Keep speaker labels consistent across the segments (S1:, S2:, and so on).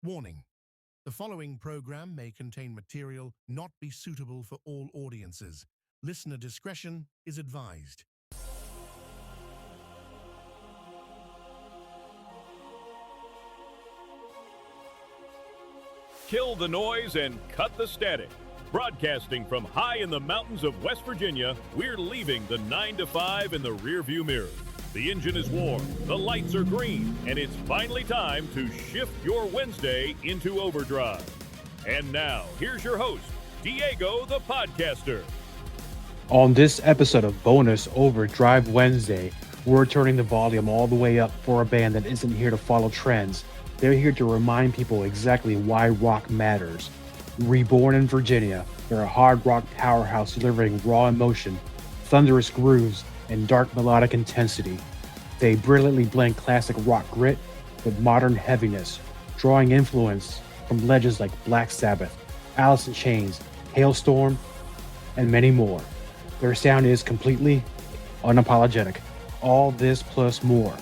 S1: Warning: the following program may contain material not be suitable for all audiences. Listener discretion is advised.
S2: Kill the noise and cut the static. Broadcasting from high in the mountains of West Virginia, we're leaving the 9 to 5 in the rearview mirror. The engine is warm, the lights are green, and it's finally time to shift your Wednesday into overdrive. And now, here's your host, Diego the Podcaster.
S3: On this episode of Bonus Overdrive Wednesday, we're turning the volume all the way up for a band that isn't here to follow trends. They're here to remind people exactly why rock matters. Reborn in Virginia, they're a hard rock powerhouse delivering raw emotion, thunderous grooves, and dark melodic intensity. They brilliantly blend classic rock grit with modern heaviness, drawing influence from legends like Black Sabbath, Alice in Chains, Halestorm, and many more. Their sound is completely unapologetic. All this plus more.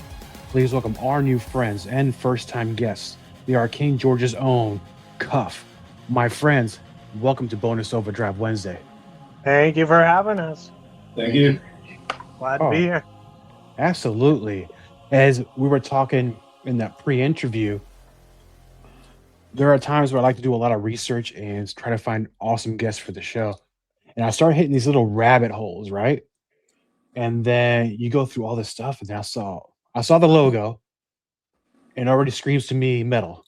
S3: Please welcome our new friends and first-time guests. They are King George's own KuF. My friends, welcome to Bonus Overdrive Wednesday.
S4: Thank you for having us.
S5: Thank you.
S4: Glad to be here.
S3: Absolutely. As we were talking in that pre-interview, there are times where I like to do a lot of research and try to find awesome guests for the show. And I started hitting these little rabbit holes, right? And then you go through all this stuff, and then I saw the logo, and it already screams to me metal.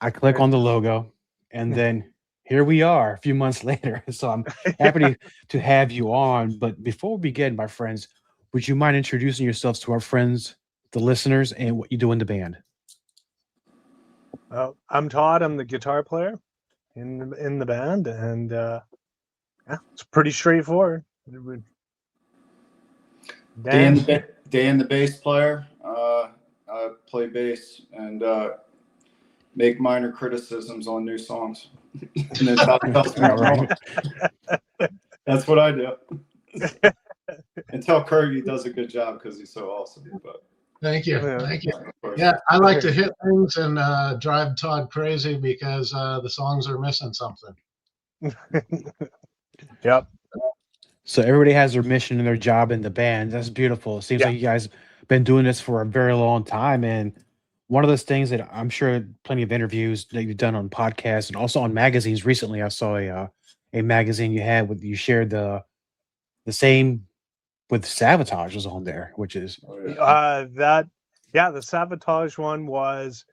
S3: I click on the logo, and then here we are a few months later. So I'm happy to have you on. But before we begin, my friends, would you mind introducing yourselves to our friends, the listeners, and what you do in the band?
S4: I'm Todd. I'm the guitar player in the band, and yeah, it's pretty straightforward.
S5: Dan, the bass player. I play bass and make minor criticisms on new songs. And then tells me I'm wrong. That's what I do. And tell Kurt he does a good job because he's so awesome. But
S6: Thank you. Thank you. Yeah, I like to hit things and drive Todd crazy because the songs are missing something.
S4: Yep.
S3: So everybody has their mission and their job in the band. That's beautiful. It seems like you guys been doing this for a very long time. And one of those things that I'm sure plenty of interviews that you've done on podcasts and also on magazines recently, I saw a magazine you had with you shared the same with Sabotage was on there, which is
S4: the Sabotage one was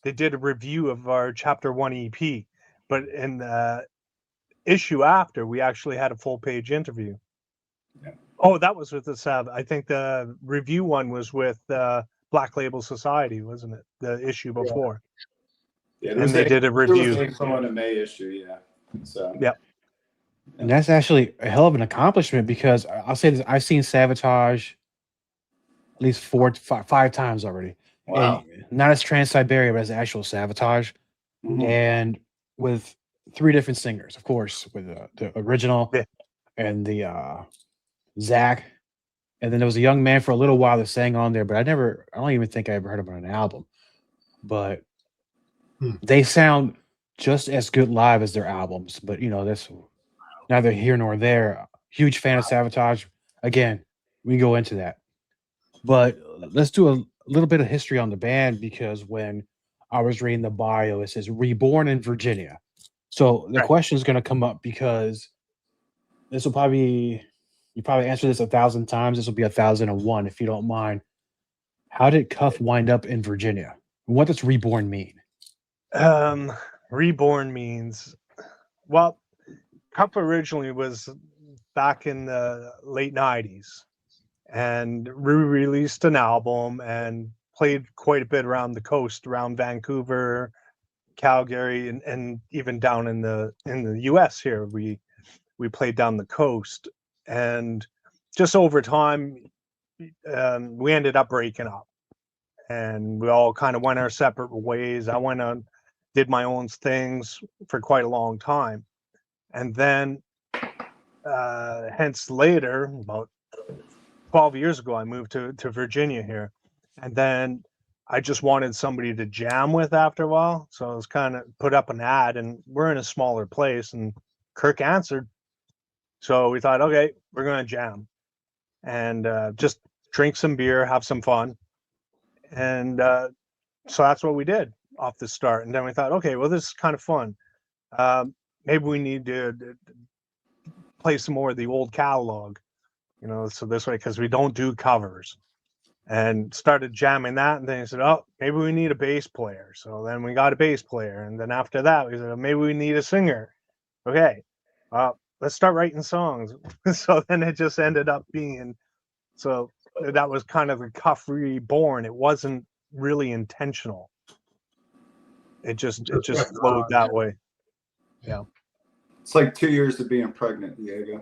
S4: they did a review of our Chapter 1 EP, but in the issue after we actually had a full page interview. Yeah. Oh, that was with the Sabbath. I think the review one was with Black Label Society, wasn't it? The issue before.
S5: Yeah,
S4: and they did a review.
S5: There was a May issue, yeah. So
S4: yeah.
S3: And that's actually a hell of an accomplishment because I'll say this, I've seen Sabotage at least 5 times already.
S5: Wow.
S3: And not as Trans-Siberia, but as actual Sabotage. Mm-hmm. And with 3 different singers, of course, with the original and the Zach. And then there was a young man for a little while that sang on there, but I don't even think I ever heard him on an album. But they sound just as good live as their albums. But, that's neither here nor there. Huge fan of Sabotage. Again, we go into that. But let's do a little bit of history on the band because when I was reading the bio, it says Reborn in Virginia. So the question is going to come up because this will you probably answer this 1,000 times. This will be 1,001 if you don't mind. How did KuF wind up in Virginia? What does Reborn mean?
S4: Reborn means, well, KuF originally was back in the late 90s and re-released an album and played quite a bit around the coast, around Vancouver, Calgary, and even down in the US here. We played down the coast, and just over time we ended up breaking up and we all kind of went our separate ways. I went on, did my own things for quite a long time, and then hence later, about 12 years ago, I moved to Virginia here, and then I just wanted somebody to jam with after a while. So I was kind of put up an ad, and we're in a smaller place, and Kirk answered. So we thought, okay, we're going to jam and just drink some beer, have some fun. And so that's what we did off the start. And then we thought, okay, well, this is kind of fun. Maybe we need to play some more of the old catalog, so this way, because we don't do covers. And started jamming that, and then he said, oh, maybe we need a bass player. So then we got a bass player, and then after that we said, maybe we need a singer. Okay, let's start writing songs. So then it just ended up being, so that was kind of a KuF Reborn. It wasn't really intentional. It just flowed that way. Yeah.
S5: It's like 2 years of being pregnant, Diego.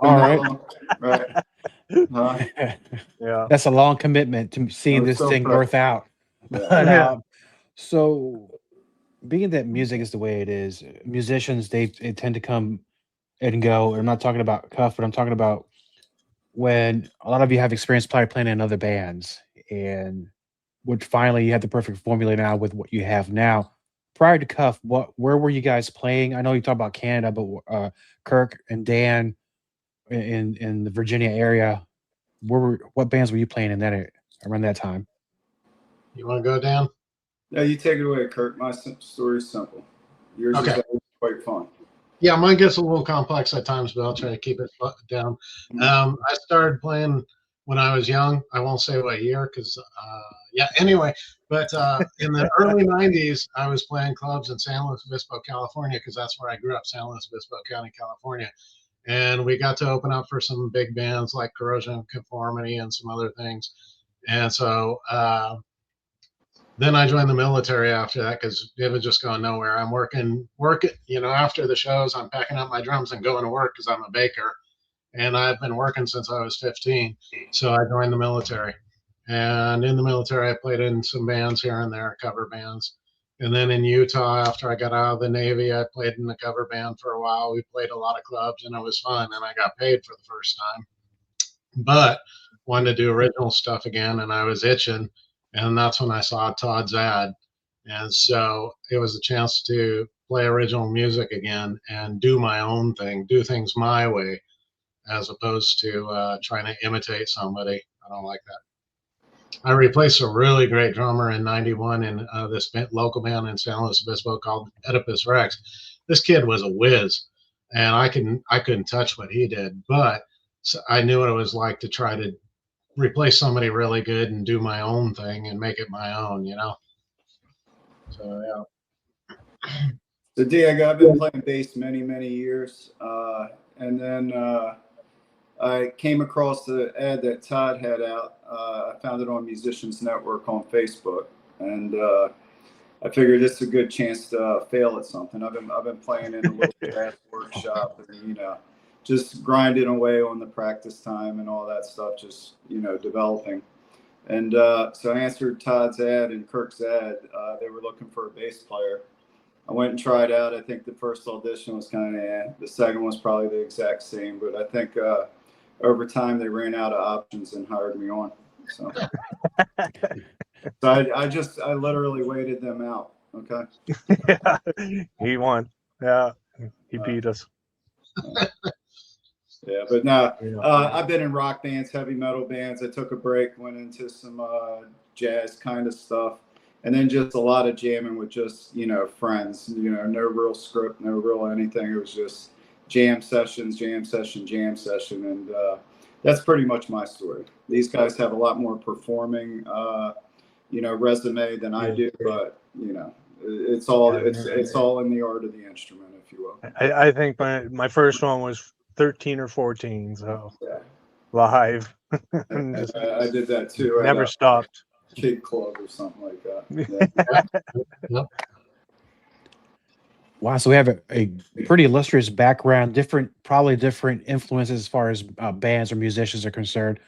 S3: All right.
S5: Right.
S4: Yeah.
S3: That's a long commitment to seeing this thing birth out. But, so being that music is the way it is, musicians, they tend to come and go. I'm not talking about KuF, but I'm talking about when a lot of you have experience probably playing in other bands, and which finally you have the perfect formula now with what you have now. Prior to KuF, where were you guys playing? I know you talk about Canada, but Kirk and Dan in the Virginia area, what bands were you playing in that area, around that time?
S6: You want to go, Dan?
S5: No, you take it away, Kirk. My story is simple. Yours is quite fun.
S6: Yeah, mine gets a little complex at times, but I'll try to keep it down. I started playing when I was young. I won't say what year because, anyway. But in the early 90s, I was playing clubs in San Luis Obispo, California, because that's where I grew up, San Luis Obispo County, California. And we got to open up for some big bands like Corrosion of Conformity and some other things. And so then I joined the military after that because it was just going nowhere. I'm working, after the shows, I'm packing up my drums and going to work because I'm a baker. And I've been working since I was 15. So I joined the military. And in the military, I played in some bands here and there, cover bands. And then in Utah, after I got out of the Navy, I played in a cover band for a while. We played a lot of clubs, and it was fun. And I got paid for the first time. But wanted to do original stuff again, and I was itching. And that's when I saw Todd's ad. And so it was a chance to play original music again and do my own thing, do things my way, as opposed to trying to imitate somebody. I don't like that. I replaced a really great drummer in '91 in this local band in San Luis Obispo called Oedipus Rex. This kid was a whiz, and I couldn't touch what he did, but I knew what it was like to try to replace somebody really good and do my own thing and make it my own, So yeah.
S5: So Diego, I've been playing bass many, many years, and then I came across the ad that Todd had out. I found it on Musicians Network on Facebook, and I figured this is a good chance to fail at something. I've been playing in a little jazz workshop, and just grinding away on the practice time and all that stuff, just developing. And so I answered Todd's ad and Kirk's ad. They were looking for a bass player. I went and tried out. I think the first audition was kind of the second was probably the exact same, but I think over time they ran out of options and hired me on. So, I literally waited them out. Okay.
S4: Yeah, he won. Yeah, he beat us.
S5: Yeah, but no, I've been in rock bands, heavy metal bands. I took a break, went into some jazz kind of stuff, and then just a lot of jamming with just friends. No real script, no real anything. It was just jam sessions, and that's pretty much my story. These guys have a lot more performing, resume than I do, but it's all in the art of the instrument, if you will.
S4: I think my first one was 13 or 14, so live.
S5: I did that too.
S4: Never stopped.
S5: Kid club or something like that.
S6: Yeah.
S3: Wow, so we have a pretty illustrious background, probably different influences as far as bands or musicians are concerned.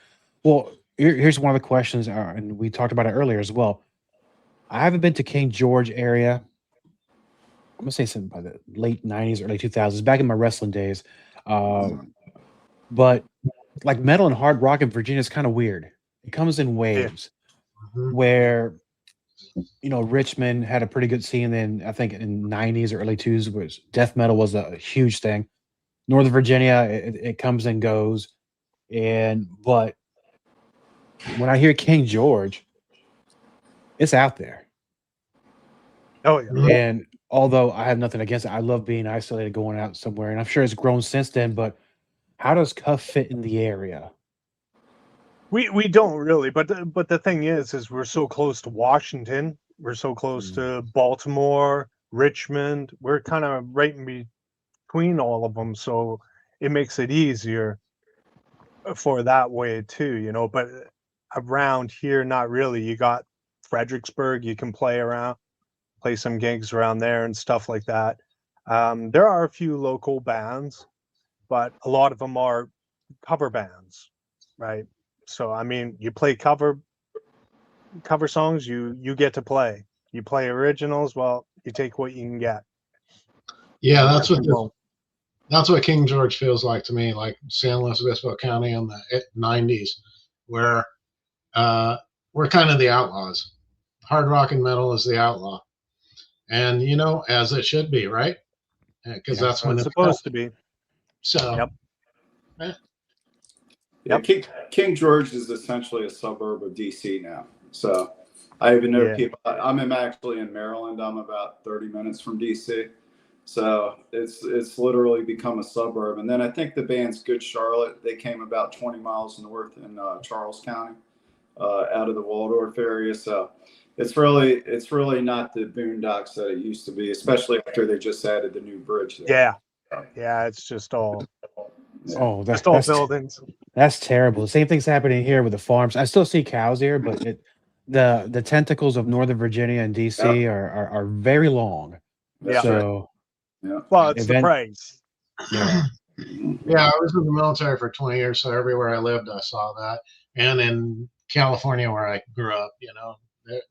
S3: Well, here's one of the questions, and we talked about it earlier as well. I haven't been to King George area. I'm gonna say something by the late '90s, early 2000s, back in my wrestling days. But like metal and hard rock in Virginia is kind of weird. It comes in waves. where Richmond had a pretty good scene. Then I think in '90s or early 2000s, was death metal was a huge thing. Northern Virginia, it comes and goes, but when I hear King George, it's out there.
S4: Oh yeah.
S3: And although I have nothing against it, I love being isolated, going out somewhere, and I'm sure it's grown since then. But how does KuF fit in the area?
S4: We don't really, but the thing is we're so close to Washington, we're so close to Baltimore, Richmond. We're kind of right in between all of them, so it makes it easier for that way too. But around here, not really. You got Fredericksburg, you can play some gigs around there and stuff like that. There are a few local bands, but a lot of them are cover bands, right? So I mean, you play cover songs, you get to play. You play originals, well, you take what you can get.
S6: Yeah, that's what King George feels like to me, like San Luis Obispo County in the '90s, where we're kind of the outlaws. Hard rock and metal is the outlaw, and as it should be, right? Because that's when
S4: it's supposed to be.
S6: So.
S4: Yep.
S5: Yeah, King George is essentially a suburb of DC now. So I even know people. I'm actually in Maryland. I'm about 30 minutes from DC. So it's literally become a suburb. And then I think the band's Good Charlotte. They came about 20 miles north in Charles County, out of the Waldorf area. So it's really not the boondocks that it used to be, especially after they just added the new bridge there.
S4: Yeah, it's just all.
S3: Oh,
S4: that's all buildings.
S3: That's terrible. The same thing's happening here with the farms. I still see cows here, but the tentacles of Northern Virginia and DC are very long.
S4: Yeah.
S3: So,
S4: well, it's the price.
S3: Yeah.
S6: Yeah, I was in the military for 20 years, so everywhere I lived, I saw that. And in California, where I grew up,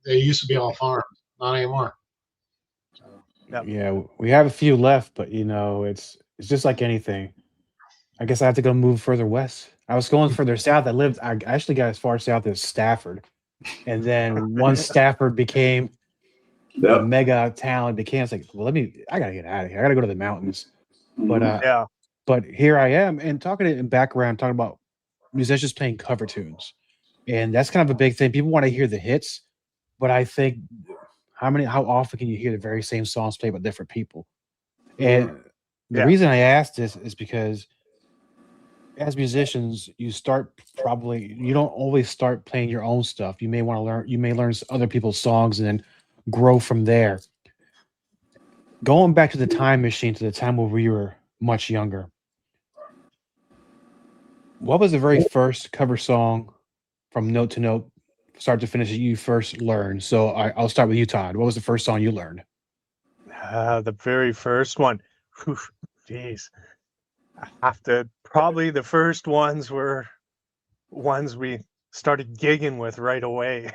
S6: they used to be all farms, not anymore.
S3: Yeah, we have a few left, but it's just like anything. I guess I have to go move further west. I was going further south. I actually got as far south as Stafford. And then once Stafford became a mega town, it became, it's like, well, I got to get out of here. I got to go to the mountains. But here I am, and talking in background, talking about musicians playing cover tunes. And that's kind of a big thing. People want to hear the hits, but I think how often can you hear the very same songs played by different people? And the reason I asked this is because as musicians, you don't always start playing your own stuff. You may learn other people's songs and then grow from there. Going back to the time machine, to the time where we were much younger, what was the very first cover song from note to note, start to finish, that you first learned? So I'll start with you, Todd. What was the first song you learned?
S4: The very first one. Jeez. Probably the first ones were ones we started gigging with right away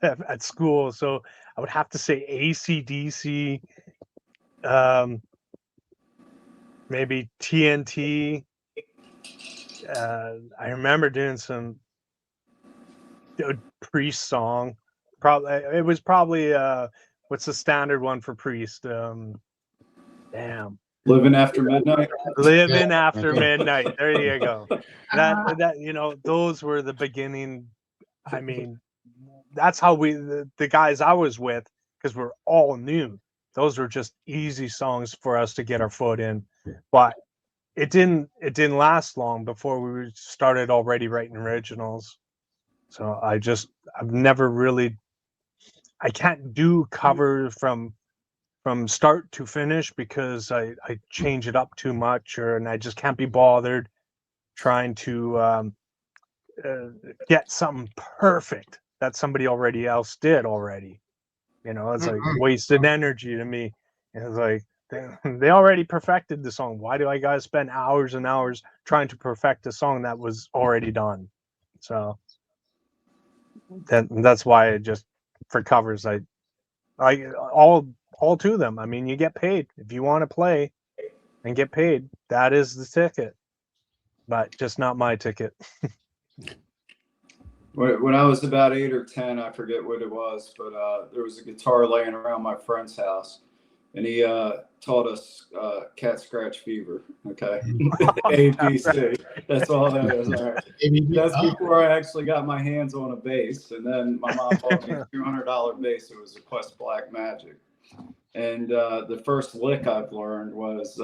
S4: at school. So I would have to say AC/DC, maybe TNT. I remember doing some Priest song. It was probably what's the standard one for Priest?
S5: Living After Midnight.
S4: Living After Midnight. There you go. That those were the beginning. I mean, that's how the guys I was with, because we're all new. Those were just easy songs for us to get our foot in. But it didn't last long before we started already writing originals. So I've never really, I can't do cover from start to finish because I change it up too much, and I just can't be bothered trying to get something perfect that somebody else did already. It's like wasted energy to me. And it's like they already perfected the song. Why do I gotta spend hours and hours trying to perfect a song that was already done? So that's why for covers I all to them. I mean, you get paid if you want to play and get paid. That is the ticket, but just not my ticket.
S5: When I was about 8 or 10, I forget what it was, but there was a guitar laying around my friend's house, and he taught us Cat Scratch Fever. Okay, ABC. That's all that is. All right. That's before I actually got my hands on a bass, and then my mom bought me a $200 bass. It was a Quest Black Magic, and the first lick I've learned was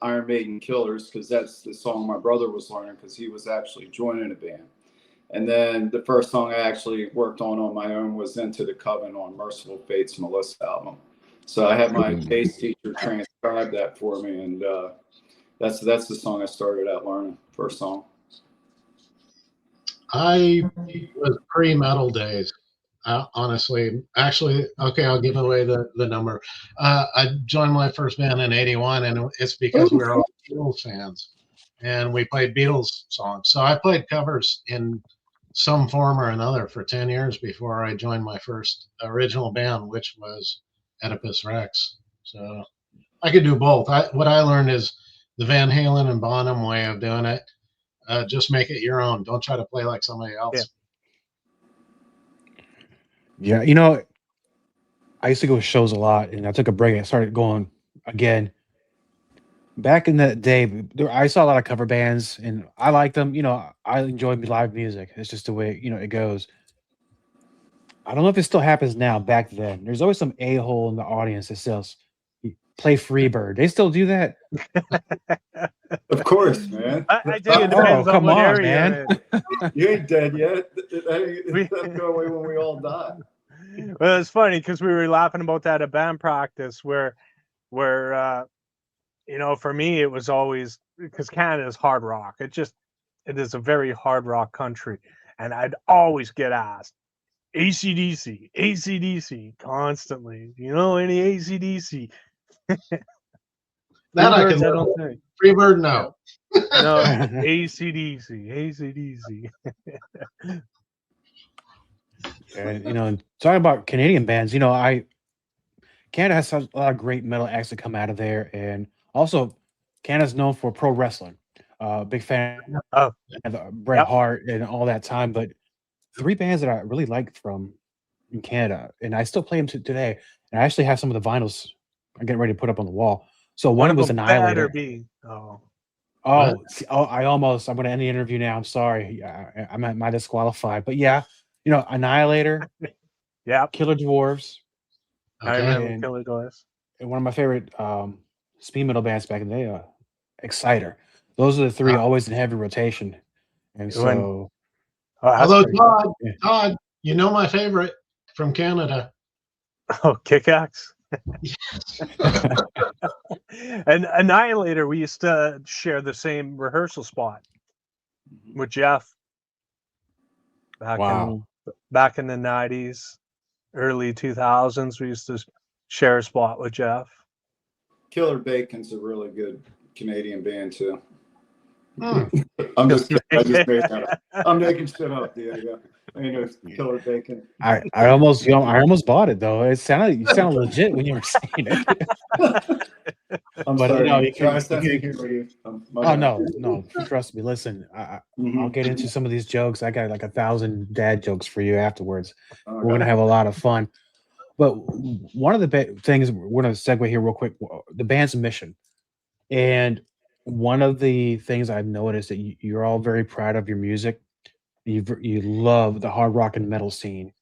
S5: Iron Maiden Killers, because that's the song my brother was learning because he was actually joining a band. And then the first song I actually worked on my own was Into the Coven on Merciful Fate's Melissa album. So I had my bass teacher transcribe that for me, and that's the song I started out learning, first song.
S6: I was pre-metal days, honestly. Actually, okay, I'll give away the number. I joined my first band in '81, and it's because we were all Beatles fans, and we played Beatles songs. So I played covers in some form or another for 10 years before I joined my first original band, which was Oedipus Rex. So I could do both. What I learned is the Van Halen and Bonham way of doing it. Just make it your own. Don't try to play like somebody else.
S3: Yeah, you know, I used to go to shows a lot, and I took a break. I started going again. Back in the day, I saw a lot of cover bands, and I liked them. You know, I enjoy live music. It's just the way it goes. I don't know if it still happens now. Back then, there's always some a-hole in the audience that says, "Play Freebird." They still do that.
S5: Of course, man.
S4: I think it depends on what area.
S5: Man. You ain't dead yet. That's go away when we all die.
S4: Well, it's funny because we were laughing about that at band practice, where you know, for me it was always because Canada's hard rock. It is a very hard rock country, and I'd always get asked AC/DC constantly. You know any AC/DC?
S6: That I can learn. Freebird, no.
S4: No, AC/DC.
S3: And you know, talking about Canadian bands, you know, Canada has a lot of great metal acts that come out of there, and also Canada's known for pro wrestling. Big fan of Bret Hart and all that time. But 3 bands that I really liked from in Canada, and I still play them today. And I actually have some of the vinyls I'm getting ready to put up on the wall. So one was Annihilator. I'm going to end the interview now. I'm sorry. I might disqualified. But yeah, you know, Annihilator.
S4: Yeah.
S3: Killer Dwarfs.
S4: I remember Killer Dwarfs.
S3: And one of my favorite speed metal bands back in the day, Exciter. Those are the 3 always in heavy rotation. And so...
S6: although, Todd, you know my favorite from Canada.
S4: Oh, Kick-Axe? Yes. And Annihilator, we used to share the same rehearsal spot with Jeff back in the 90s, early 2000s. We used to share a spot with Jeff.
S5: Killer Bacon's a really good Canadian band too. I'm just I'm making shit up, dude. I know Killer Bacon.
S3: I almost bought it though. You sounded legit when you were saying it.
S5: I'm sorry.
S3: No. Trust me. Listen, I'll get into some of these jokes. I got like 1,000 dad jokes for you afterwards. Okay. We're gonna have a lot of fun. But one of the things we're gonna segue here real quick. The band's mission, and one of the things I've noticed that you're all very proud of your music. You love the hard rock and metal scene.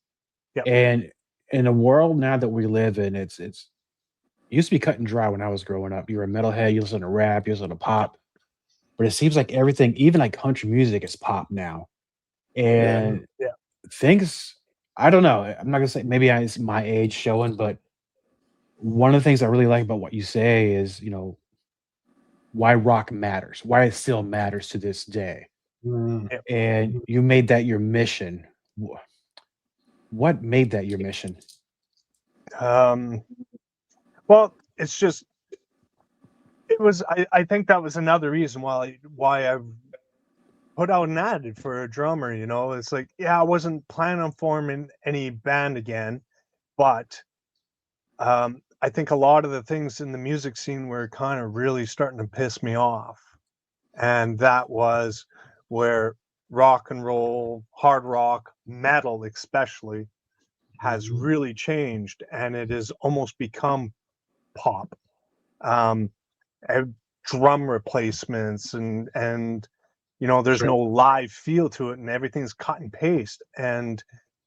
S3: Yep. And in the world now that we live in, it used to be cut and dry when I was growing up. You were a metalhead, you listen to rap, you listen to pop. But it seems like everything, even like country music, is pop now. And things, I don't know. I'm not gonna say maybe it's my age showing, but one of the things I really like about what you say is, you know, why rock matters, why it still matters to this day. And you made that your mission. What made that your mission?
S4: Well, it's just it was. I think that was another reason why I put out an ad for a drummer. You know, it's like I wasn't planning on forming any band again, but I think a lot of the things in the music scene were kind of really starting to piss me off, and that was where rock and roll, hard rock, metal especially, has really changed, and it has almost become pop. And drum replacements and there's no live feel to it, and everything's cut and paste, and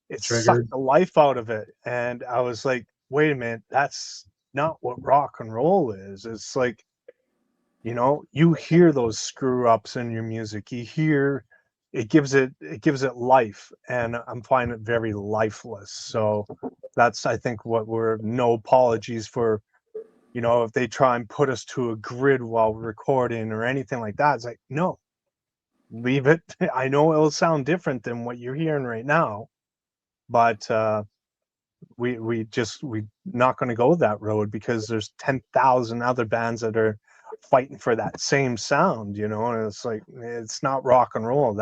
S4: it sucked the life out of it. And I was like, wait a minute, that's not what rock and roll is. It's like, you hear those screw ups in your music. You hear it gives it life, and I'm finding it very lifeless. So that's, I think, what we're no apologies for. If they try and put us to a grid while recording or anything like that, it's like, no, leave it. I know it'll sound different than what you're hearing right now, but we not going to go that road, because there's 10,000 other bands that are fighting for that same sound, and it's like, it's not rock and roll.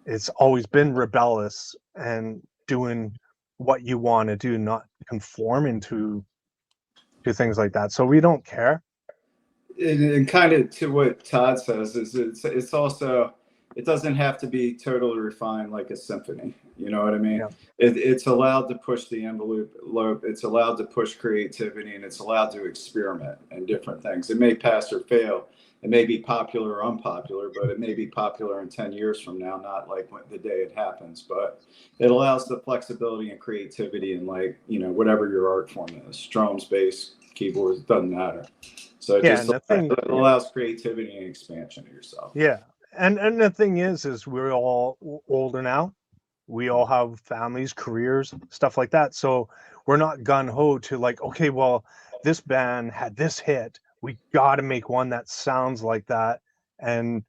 S4: It's always been rebellious and doing what you want to do, not conforming to things like that. So we don't care.
S5: And kind of to what Todd says, is it's also, it doesn't have to be totally refined like a symphony. You know what I mean?
S4: Yeah.
S5: It's allowed to push the envelope. It's allowed to push creativity, and it's allowed to experiment in different things. It may pass or fail. It may be popular or unpopular, but it may be popular in 10 years from now, not like the day it happens. But it allows the flexibility and creativity, and whatever your art form is, drums, bass, keyboards, doesn't matter. So it allows creativity and expansion of yourself.
S4: Yeah. And the thing is we're all older now. We all have families, careers, stuff like that. So we're not gun-ho to like, okay, well, this band had this hit. We got to make one that sounds like that and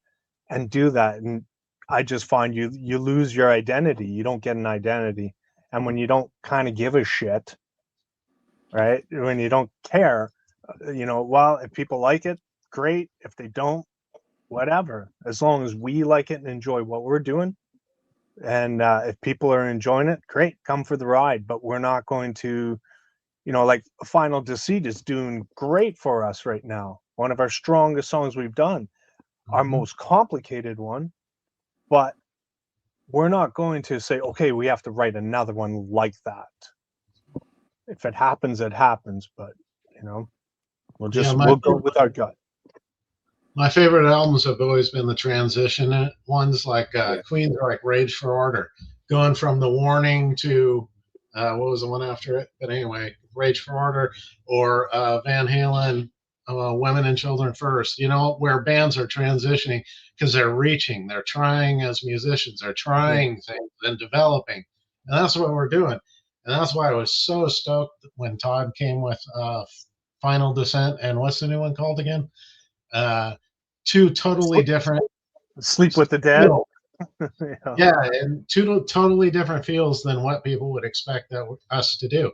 S4: do that. And I just find you lose your identity. You don't get an identity. And when you don't kind of give a shit, right? When you don't care, well, if people like it, great. If they don't, whatever. As long as we like it and enjoy what we're doing, and if people are enjoying it, great, come for the ride. But we're not going to, like Final Deceit is doing great for us right now. One of our strongest songs we've done, our most complicated one. But we're not going to say, okay, we have to write another one like that. If it happens, it happens. But we'll go with our gut.
S6: My favorite albums have always been the transition ones, like Queen's, like Rage for Order, going from The Warning to what was the one after it? But anyway, Rage for Order, or Van Halen, Women and Children First. Where bands are transitioning because they're reaching, they're trying as musicians, they're trying things and developing, and that's what we're doing. And that's why I was so stoked when Todd came with Final Descent and what's the new one called again? Two totally different.
S4: Sleep with the Dead.
S6: Yeah, and two totally different feels than what people would expect us to do.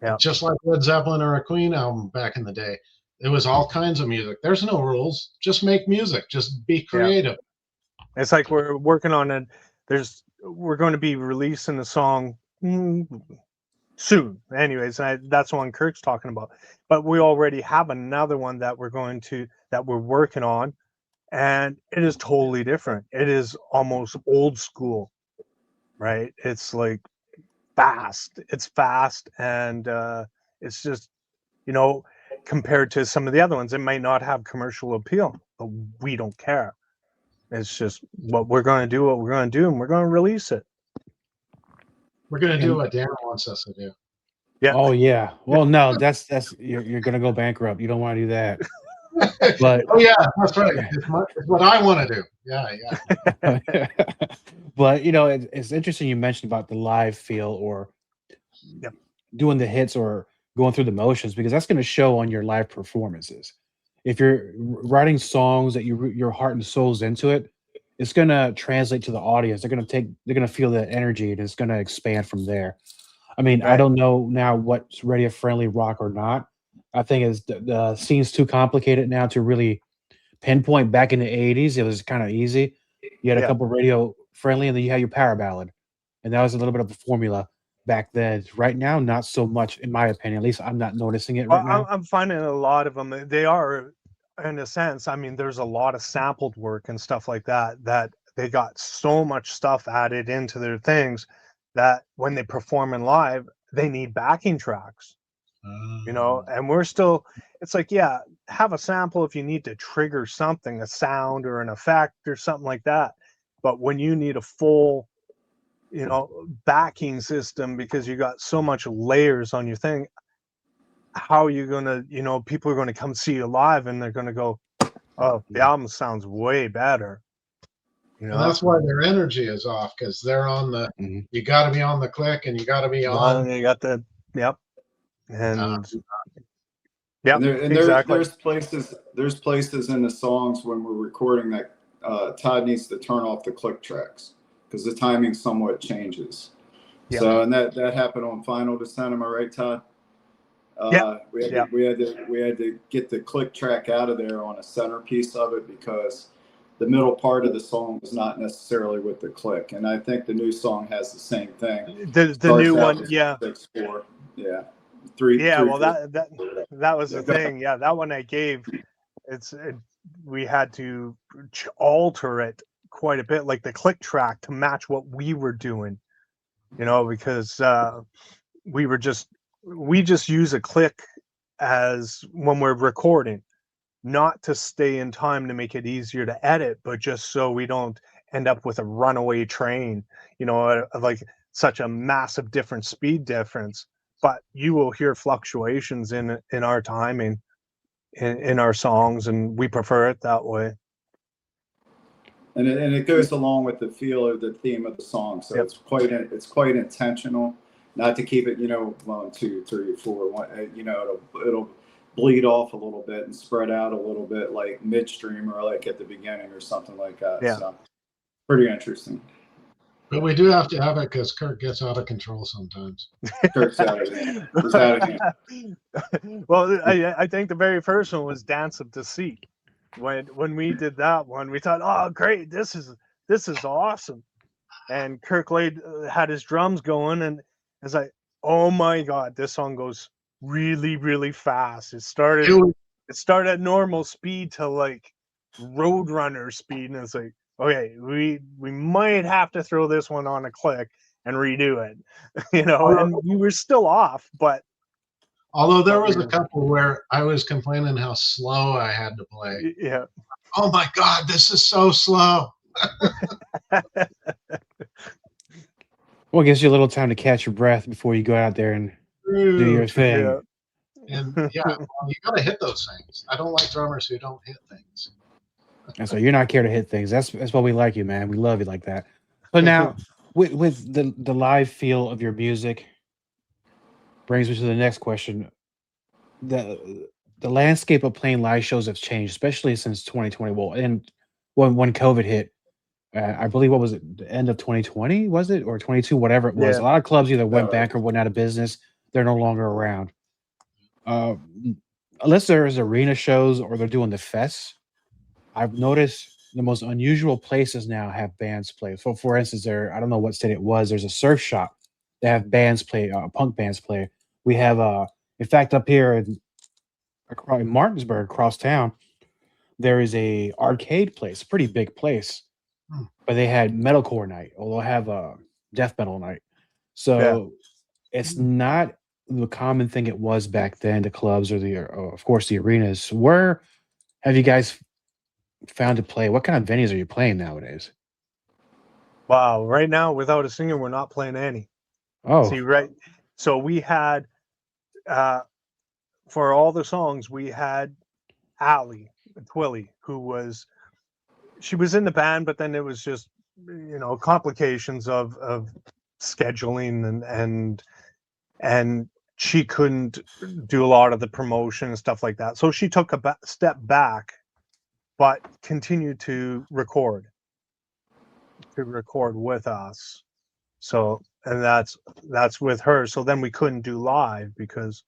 S6: Yeah. Just like Led Zeppelin or a Queen album back in the day. It was all kinds of music. There's no rules. Just make music. Just be creative.
S4: Yeah. It's like we're working on it. We're going to be releasing the song soon. Anyways, that's one Kirk's talking about. But we already have another one that we're working on, and it is totally different. It is almost old school, right? It's like fast. It's fast, and it's just, compared to some of the other ones, it might not have commercial appeal, but we don't care. It's just what we're going to do, and we're going to release it.
S6: We're going to do what Dan wants us to do.
S3: Yeah. Oh yeah. Well, no, that's you're going to go bankrupt. You don't want to do that. But
S6: oh yeah, that's right. It's what I want to do. Yeah.
S3: But it's interesting you mentioned about the live feel, or doing the hits or going through the motions, because that's going to show on your live performances. If you're writing songs that your heart and soul's into it, it's going to translate to the audience. They're going to feel that energy, and it's going to expand from there. I mean, right. I don't know now what's radio friendly rock or not. I think the scene's too complicated now to really pinpoint. Back in the 80s, it was kind of easy. You had a couple radio friendly, and then you had your power ballad, and that was a little bit of a formula back then. Right now, not so much, in my opinion. At least I'm not noticing it right now.
S4: I'm finding a lot of them. They are in a sense, I mean, there's a lot of sampled work and stuff like that, that they got so much stuff added into their things that when they perform in live, they need backing tracks, you know, and we're still, it's like, yeah, have a sample if you need to trigger something, a sound or an effect or something like that. But when you need a full, you know, backing system because you got so much layers on your thing, how are you gonna, you know, people are gonna come see you live and they're gonna go, oh, the album sounds way better, you
S6: And
S4: know.
S6: that's why their energy is off, because they're on the. You got to be on the click, and you got to be on.
S4: You got the yep, and
S5: And
S4: exactly.
S5: there's places in the songs when we're recording that Todd needs to turn off the click tracks because the timing somewhat changes.
S4: Yep.
S5: So, and that happened on Final Descent. Am I right, Todd? We had to get the click track out of there on a centerpiece of it because the middle part of the song was not necessarily with the click. And I think the new song has the same thing.
S4: The new one, yeah.
S5: 6/4, yeah. 3.
S4: Yeah,
S5: 3,
S4: well,
S5: 4,
S4: that was the thing. Yeah, that one I gave. We had to alter it quite a bit, like the click track to match what we were doing, you know, because we just use a click as when we're recording, not to stay in time to make it easier to edit, but just so we don't end up with a runaway train, you know, like such a massive speed difference. But you will hear fluctuations in our timing in our songs, and we prefer it that way.
S5: And it goes along with the feel of the theme of the song, so it's quite intentional. Not to keep it, you know, 1, 2, 3, 4, 1. You know, it'll bleed off a little bit and spread out a little bit, like midstream or like at the beginning or something like that.
S4: Yeah.
S5: So pretty interesting.
S6: But we do have to have it because Kirk gets out of control sometimes.
S5: Kirk's out of hand. He's out of hand.
S4: Well, I think the very first one was Dance of Deceit. When we did that one, we thought, oh, great, this is awesome. And Kirk had his drums going, and it's like, oh my God, this song goes really, really fast. It started at normal speed to like Roadrunner speed, and it's like, okay, we might have to throw this one on a click and redo it, you know. And we were still off, but
S6: although there was a couple where I was complaining how slow I had to play.
S4: Yeah.
S6: Oh my God, this is so slow.
S3: Well, it gives you a little time to catch your breath before you go out there and do your thing.
S4: Yeah.
S6: And well, you got to hit those things. I don't like drummers who don't hit things.
S3: And so you're not care to hit things. That's why we like you, man. We love you like that. But now, with the live feel of your music, brings me to the next question. The landscape of playing live shows have changed, especially since 2020. Well, and when COVID hit, I believe, what was it, the end of 2020, was it, or 22, whatever it was.
S4: Yeah.
S3: A lot of clubs either went back or went out of business. They're no longer around. Unless there's arena shows or they're doing the fests, I've noticed the most unusual places now have bands play. So, for instance, I don't know what state it was. There's a surf shop that have bands play, punk bands play. We have, in fact, up here in Martinsburg, across town, there is a arcade place, a pretty big place, but they had metalcore night, or they'll have a death metal night. So it's not the common thing it was back then. The clubs or of course, the arenas. Where have you guys found to play? What kind of venues are you playing nowadays?
S4: Wow, right now, without a singer, we're not playing any.
S3: Oh,
S4: see, right. So we had, for all the songs, we had Allie Twilly, she was in the band, but then it was just, you know, complications of scheduling and she couldn't do a lot of the promotion and stuff like that. So she took a step back, but continued to record with us. So, and that's with her. So then we couldn't do live because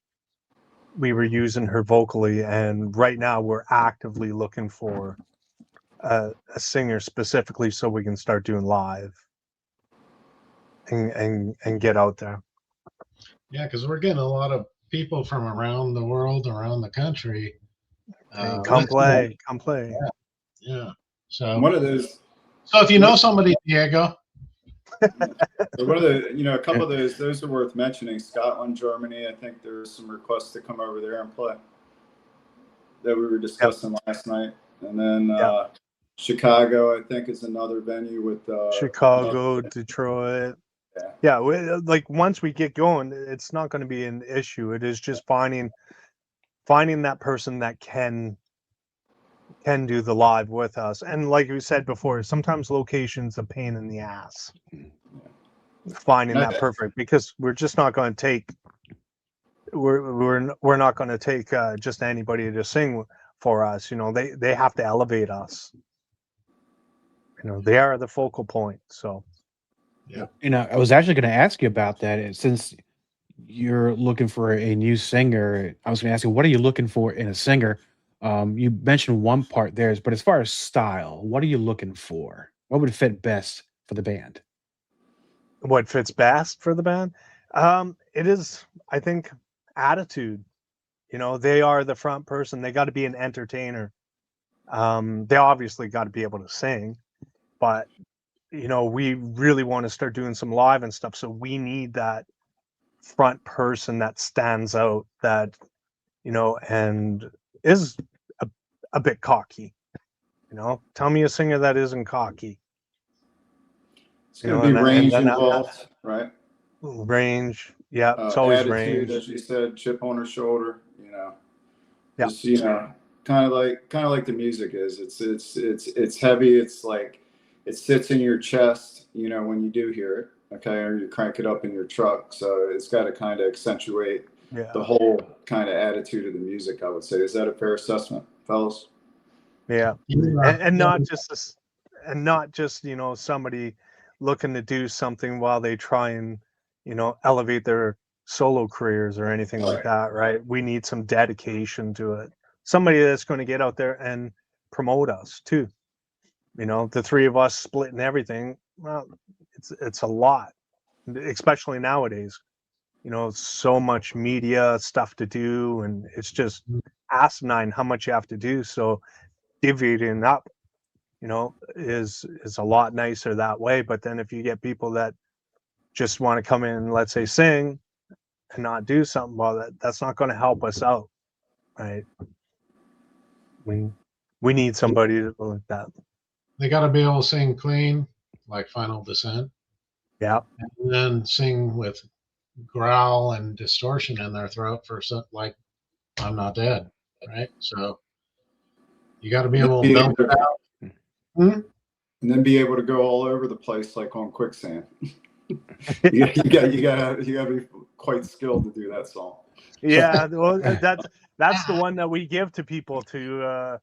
S4: we were using her vocally. And right now we're actively looking for a singer specifically so we can start doing live and get out there.
S6: Yeah, because we're getting a lot of people from around the world, around the country,
S4: Come
S6: let's see.
S4: play.
S6: Yeah. So
S5: One of those.
S6: So if you know somebody, Diego.
S5: One of the, a couple of those are worth mentioning. Scotland, Germany. I think there's some requests to come over there and play that we were discussing last night. And then Chicago, I think, is another venue with
S4: Chicago, Detroit. Yeah, like once we get going, it's not going to be an issue. It is just finding that person that can do the live with us. And like we said before, sometimes location's a pain in the ass. Finding that perfect, because we're just not going to take we're not going to take just anybody to sing for us. They have to elevate us. They are the focal point. So
S6: yeah,
S3: I was actually going to ask you about that. Since you're looking for a new singer, I was going to ask you, what are you looking for in a singer? You mentioned one part there, but as far as style, what are you looking for? What would fit best for the band?
S4: What fits best for the band? It is, I think, attitude. They are the front person. They got to be an entertainer. They obviously got to be able to sing, but we really want to start doing some live and stuff. So we need that front person that stands out, that and is a bit cocky. Tell me a singer that isn't cocky.
S5: It's going to be range involved, right?
S4: Range, yeah. It's always
S5: attitude,
S4: range,
S5: as you said, chip on her shoulder.
S4: Yeah.
S5: Just kind of like the music is. It's heavy. It's like it sits in your chest. When you do hear it, okay, or you crank it up in your truck. So it's got to kind of accentuate the whole kind of attitude of the music, I would say. Is that a fair assessment, fellas?
S4: Yeah, and not just somebody looking to do something while they try and elevate their solo careers or anything like that, right? We need some dedication to it. Somebody that's going to get out there and promote us too. The three of us splitting everything. Well, it's a lot, especially nowadays. So much media stuff to do, and it's just asinine how much you have to do. So divvying up, is a lot nicer that way. But then if you get people that just want to come in and, let's say, sing and not do something, well, that's not going to help us out, right? We need somebody like that.
S6: They got to be able to sing clean, like Final Descent.
S4: Yeah,
S6: and then sing with growl and distortion in their throat for something like I'm Not Dead, right? So you got to be able to belt it out.
S5: And then be able to go all over the place like on Quicksand. you got to be quite skilled to do that song.
S4: Yeah, well, that's the one that we give to people to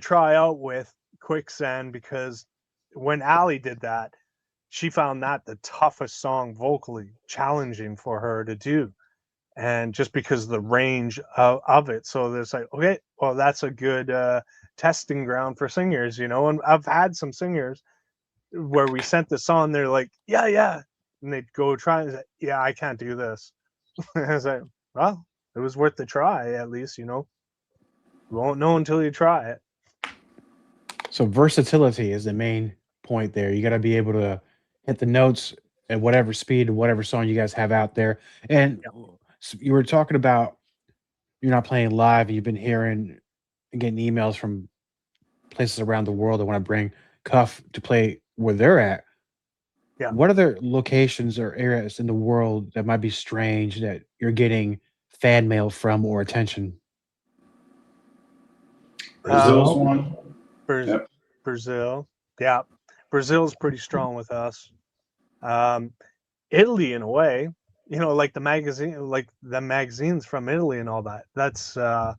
S4: try out with Quicksand, because when Allie did that, she found that the toughest song vocally, challenging for her to do, and just because of the range of it. So there's like, okay, well, that's a good testing ground for singers, and I've had some singers where we sent this on, they're like, yeah, and they'd go try and say, yeah, I can't do this. I was like, well, it was worth the try, at least. You won't know until you try it.
S3: So versatility is the main point there. You got to be able to hit the notes at whatever speed, whatever song you guys have out there. And you were talking about you're not playing live, and you've been hearing and getting emails from places around the world that want to bring KuF to play where they're at.
S4: Yeah.
S3: What other locations or areas in the world that might be strange that you're getting fan mail from or attention?
S5: Brazil's one.
S4: Brazil. Yeah. Brazil's pretty strong with us. Italy, in a way, like the magazines from Italy and all that. That's that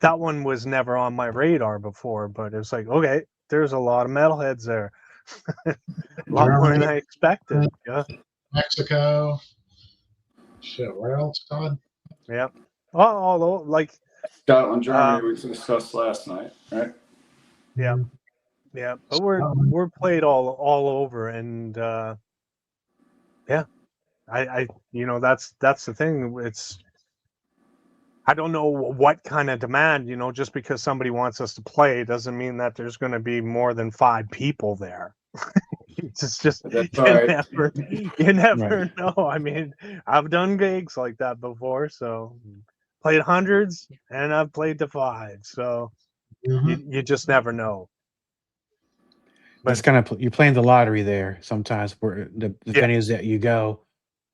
S4: one was never on my radar before, but it's like, okay, there's a lot of metalheads there. A lot more than I expected. Yeah.
S6: Mexico. Shit, where else, Todd?
S4: Yeah. Although, like
S5: Scotland, Germany, we discussed last night, right?
S4: Yeah. Yeah. But we're played all over, and yeah. I that's the thing. I don't know what kind of demand, just because somebody wants us to play doesn't mean that there's going to be more than 5 people there. It's just
S5: That's
S4: you
S5: right.
S4: never know. I mean, I've done gigs like that before, so played hundreds and I've played to 5, so you just never know.
S3: That's kind of you're playing the lottery there sometimes, where the venues that you go,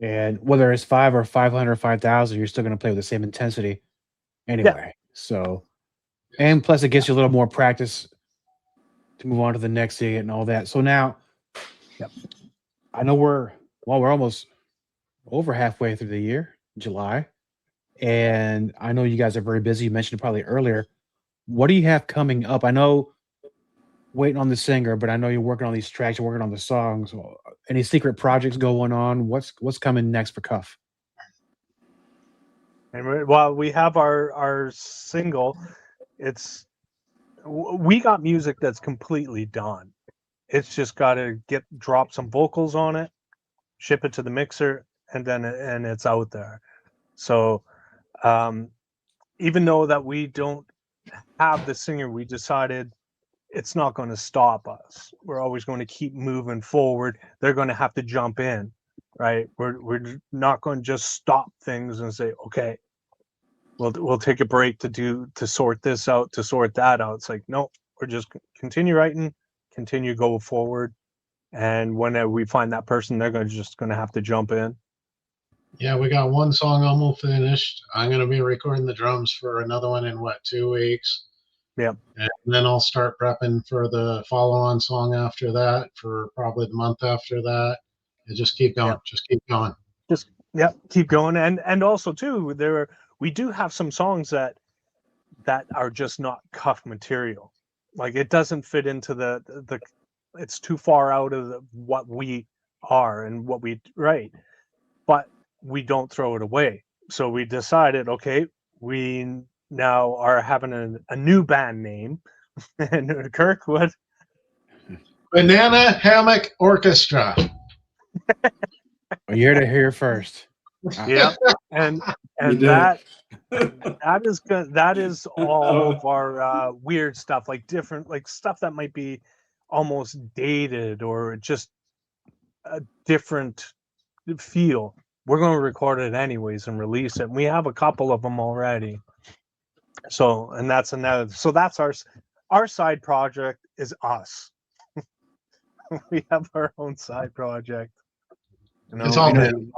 S3: and whether it's 5 or 500 or 5,000, you're still going to play with the same intensity anyway. So, and plus it gives you a little more practice to move on to the next day and all that. So now, I know we're almost over halfway through the year, July, and I know you guys are very busy. You mentioned it probably earlier. What do you have coming up? I know waiting on the singer, but I know you're working on these tracks, you're working on the songs. Any secret projects going on? What's coming next for KuF?
S4: And while we have our single, we got music that's completely done. It's just got to drop some vocals on it, ship it to the mixer, and it's out there. So even though that we don't have the singer, we decided it's not going to stop us. We're always going to keep moving forward. They're going to have to jump in, right? We're not going to just stop things and say, okay, we'll take a break to sort this out, to sort that out. It's like, no, we're just continue writing, continue go forward, and when we find that person, they're just going to have to jump in.
S6: Yeah, we got one song almost finished. I'm going to be recording the drums for another one in 2 weeks.
S4: Yep.
S6: And then I'll start prepping for the follow-on song after that, for probably the month after that. And just keep going.
S4: Yep.
S6: Just keep going.
S4: Keep going. And also too, we do have some songs that are just not KuF material. Like it doesn't fit into the it's too far out of what we are and what we write. But we don't throw it away. So we decided, okay, we now are having a new band name. And Kirk, what?
S6: Banana Hammock Orchestra.
S3: You're to hear first.
S4: Yeah, and that is good. That is all of our weird stuff, like different, like stuff that might be almost dated or just a different feel. We're going to record it anyways and release it. And we have a couple of them already. So, and that's another. So that's our side project is us. We have our own side project.
S6: It's all good.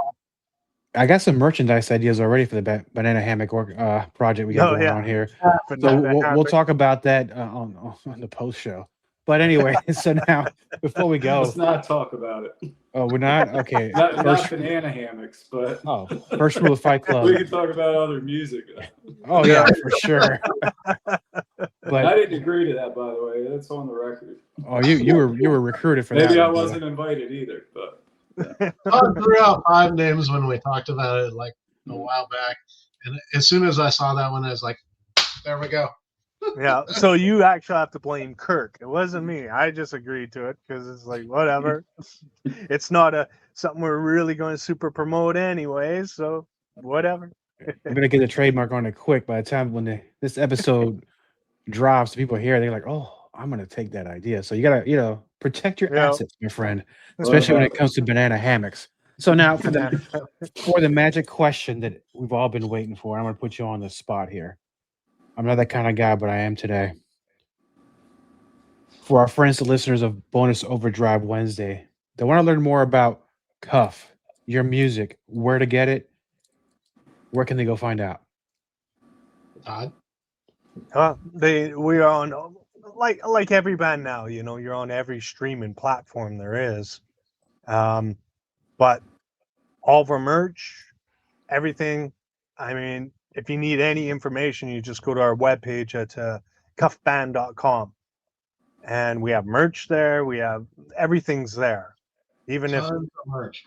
S3: I got some merchandise ideas already for the banana hammock project we got going on here. So we'll talk about that on the post show. But anyway, so now before we go,
S5: let's not talk about it.
S3: Oh, we're not? Okay.
S5: not banana hammocks, but
S3: first rule of Fight Club.
S5: We can talk about other music.
S3: Oh yeah, for sure.
S5: But I didn't agree to that, by the way. That's on the record.
S3: Oh, you were recruited for that.
S5: Maybe I wasn't invited either, but
S6: I threw out 5 names when we talked about it like a while back, and as soon as I saw that one, I was like, "There we go."
S4: Yeah, so you actually have to blame Kirk. It wasn't me. I just agreed to it because it's like whatever. It's not something we're really going to super promote anyways, so whatever.
S3: I'm gonna get a trademark on it quick. By the time when this episode drops, people hear they're like, "Oh, I'm gonna take that idea." So you gotta protect your assets, my friend, especially when it comes to banana hammocks. So now for the magic question that we've all been waiting for, I'm gonna put you on the spot here. I'm not that kind of guy, but I am today. For our friends and listeners of Bonus Overdrive Wednesday, they want to learn more about KuF, your music, where to get it. Where can they go find out?
S4: We are on like every band now. You're on every streaming platform there is. But all of our merch, everything. I mean, if you need any information, you just go to our webpage at kufband.com. And we have merch there. We have everything's there. Even if
S6: merch.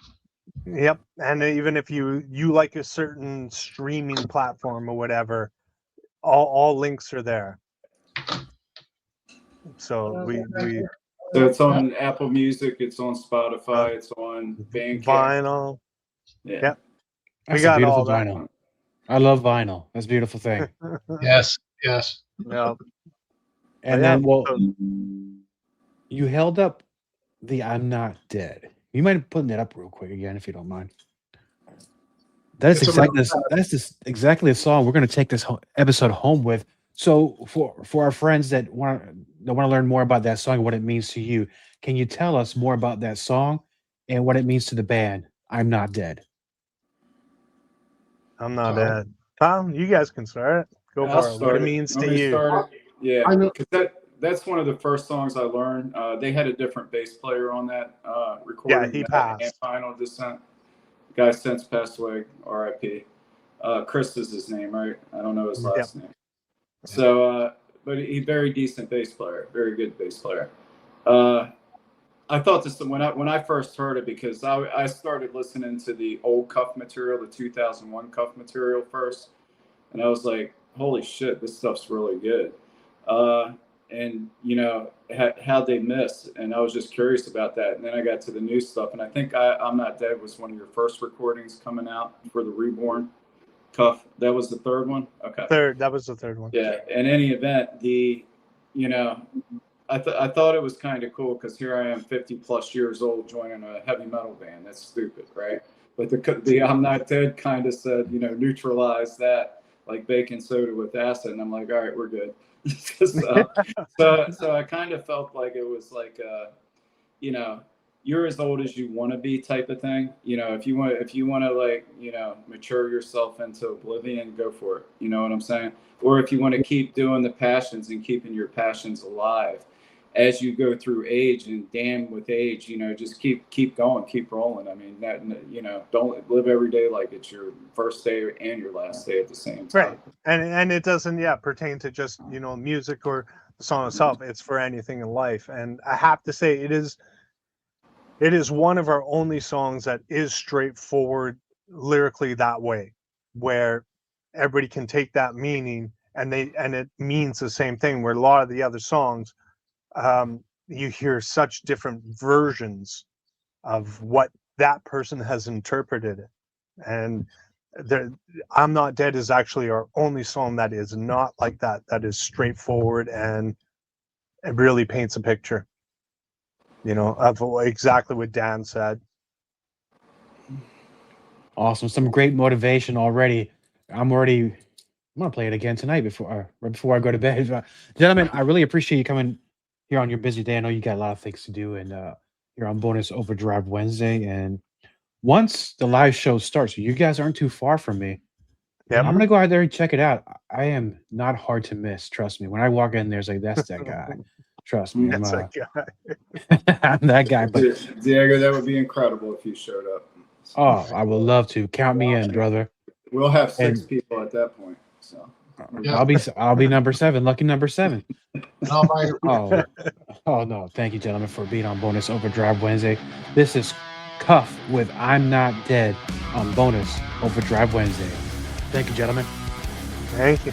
S4: Yep. And even if you like a certain streaming platform or whatever, all links are there. So
S5: so it's on Apple Music, it's on Spotify, it's on Bandcamp.
S4: Vinyl.
S5: Yeah.
S4: Yep. We got all that.
S3: Vinyl. I love vinyl. That's a beautiful thing.
S6: Yes, yes.
S4: Yeah.
S3: And
S4: yeah,
S3: then, well,
S4: so-
S3: you held up the "I'm Not Dead." You mind putting that up real quick again, if you don't mind? That's
S6: It's a real
S3: exactly a song we're going to take this episode home with. So, for our friends that want to learn more about that song and what it means to you, can you tell us more about that song and what it means to the band? I'm Not Dead.
S4: I'm not
S6: So-
S4: dead. Tom, you guys can start it. Go
S5: I'll
S4: for it. What
S5: start
S4: it means
S5: Want
S4: to
S5: me
S4: you.
S5: start it? Yeah,
S6: I know-
S5: because that's one of the first songs I learned. They had a different bass player on that recording.
S4: Yeah, he
S5: that
S4: passed.
S5: had Final Descent. Guy since passed away, R.I.P. Chris is his name, right? I don't know his last name. So, but he very decent bass player, very good bass player. I thought this when I first heard it, because I started listening to the old KuF material, the 2001 KuF material first, and I was like, holy shit, this stuff's really good. And how'd they miss? And I was just curious about that. And then I got to the new stuff, and I think I'm Not Dead was one of your first recordings coming out for the Reborn KuF. That was the third one. Okay.
S4: That was the third one.
S5: Yeah. In any event, I thought it was kind of cool, because here I am 50 plus years old joining a heavy metal band. That's stupid, right? But the I'm Not Dead kind of said, neutralize that like baking soda with acid. And I'm like, all right, we're good. So I kind of felt like it was like, you're as old as you want to be type of thing. If you want to like, mature yourself into oblivion, go for it. You know what I'm saying? Or if you want to keep doing the passions and keeping your passions alive as you go through age, and damn with age, just keep going, keep rolling. I mean, don't live every day like it's your first day and your last day at the same time.
S4: Right. And it doesn't pertain to just, music or the song itself. It's for anything in life. And I have to say it is one of our only songs that is straightforward lyrically that way, where everybody can take that meaning and it means the same thing, where a lot of the other songs, you hear such different versions of what that person has interpreted it. And I'm Not Dead is actually our only song that is not like that is straightforward, and it really paints a picture, of exactly what Dan said.
S3: Awesome. Some great motivation already. I'm going to play it again tonight right before I go to bed. Gentlemen, I really appreciate you coming here on your busy day. I know you got a lot of things to do, and you're on Bonus Overdrive Wednesday. And once the live show starts, you guys aren't too far from me.
S4: Yep.
S3: I'm going to go out there and check it out. I am not hard to miss. Trust me. When I walk in, there's like, that's that guy. Trust me.
S4: That's that guy.
S3: I'm that guy. But,
S5: Diego, that would be incredible if you showed up.
S3: oh, I would love to. Count me in, brother.
S5: We'll have 6 people at that point. So
S6: Yeah.
S3: I'll be number 7, lucky number 7.
S6: Oh,
S3: Oh no! Thank you, gentlemen, for being on Bonus Overdrive Wednesday. This is KuF with "I'm Not Dead" on Bonus Overdrive Wednesday. Thank you, gentlemen.
S4: Thank you.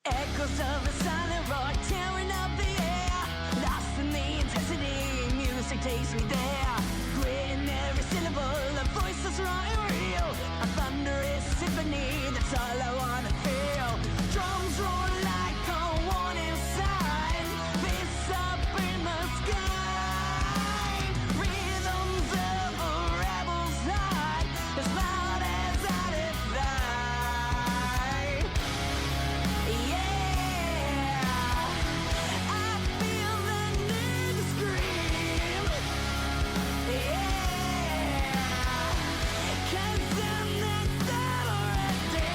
S7: Echoes of a silent rock tearing up the air. Lost in the intensity, music takes me there. Grit in every syllable, a voice that's raw and real. A thunderous symphony, that's all I wanna feel. Drums roll like a warning sign. Fists up in the sky. Rhythms of a rebel's heart, as loud as I defy. Yeah, I feel the need to scream. Yeah, 'cause I'm not dead already.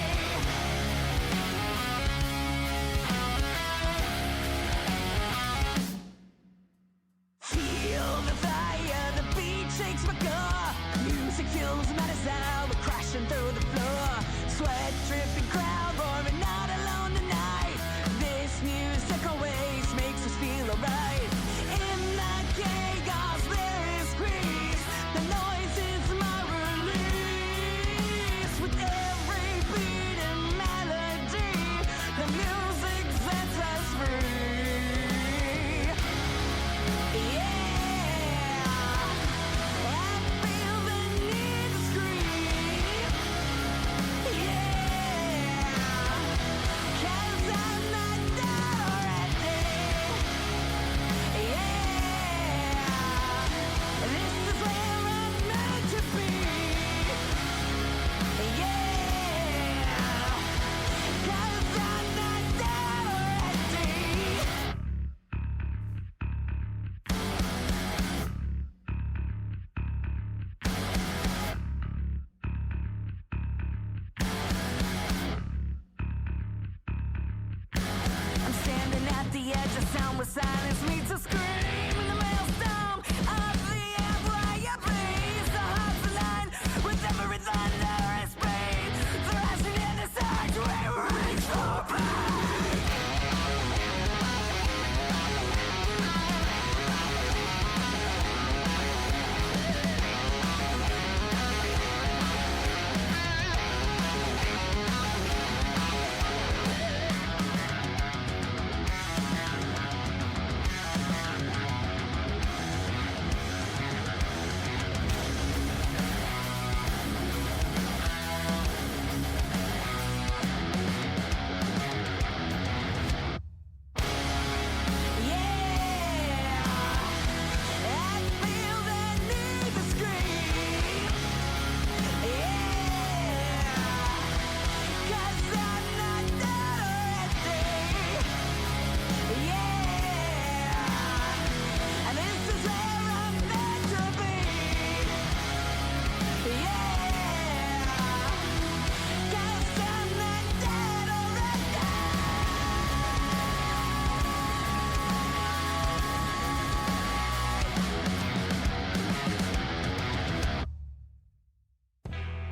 S7: Feel the fire, the beat shakes my core. Music fuels my desire, we're crashing through the floor. Sweat dripping, crowd roaring, not alone tonight. This music always makes us feel alright. In the chaos there is peace. The noise The sound with silence meets a scream in the maelstrom of the empire beats. The hearts align with every thunderous beat. Thrashing in the sanctuary, reach for pain.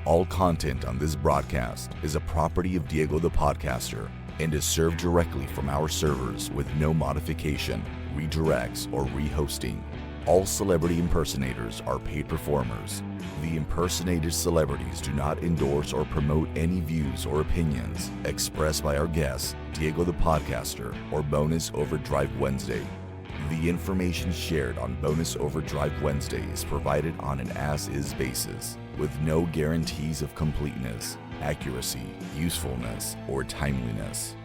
S8: All content on this broadcast is a property of Diego the Podcaster and is served directly from our servers with no modification, redirects, or rehosting. All celebrity impersonators are paid performers. The impersonated celebrities do not endorse or promote any views or opinions expressed by our guests, Diego the Podcaster, or Bonus Overdrive Wednesday. The information shared on Bonus Overdrive Wednesday is provided on an as-is basis, with no guarantees of completeness, accuracy, usefulness, or timeliness.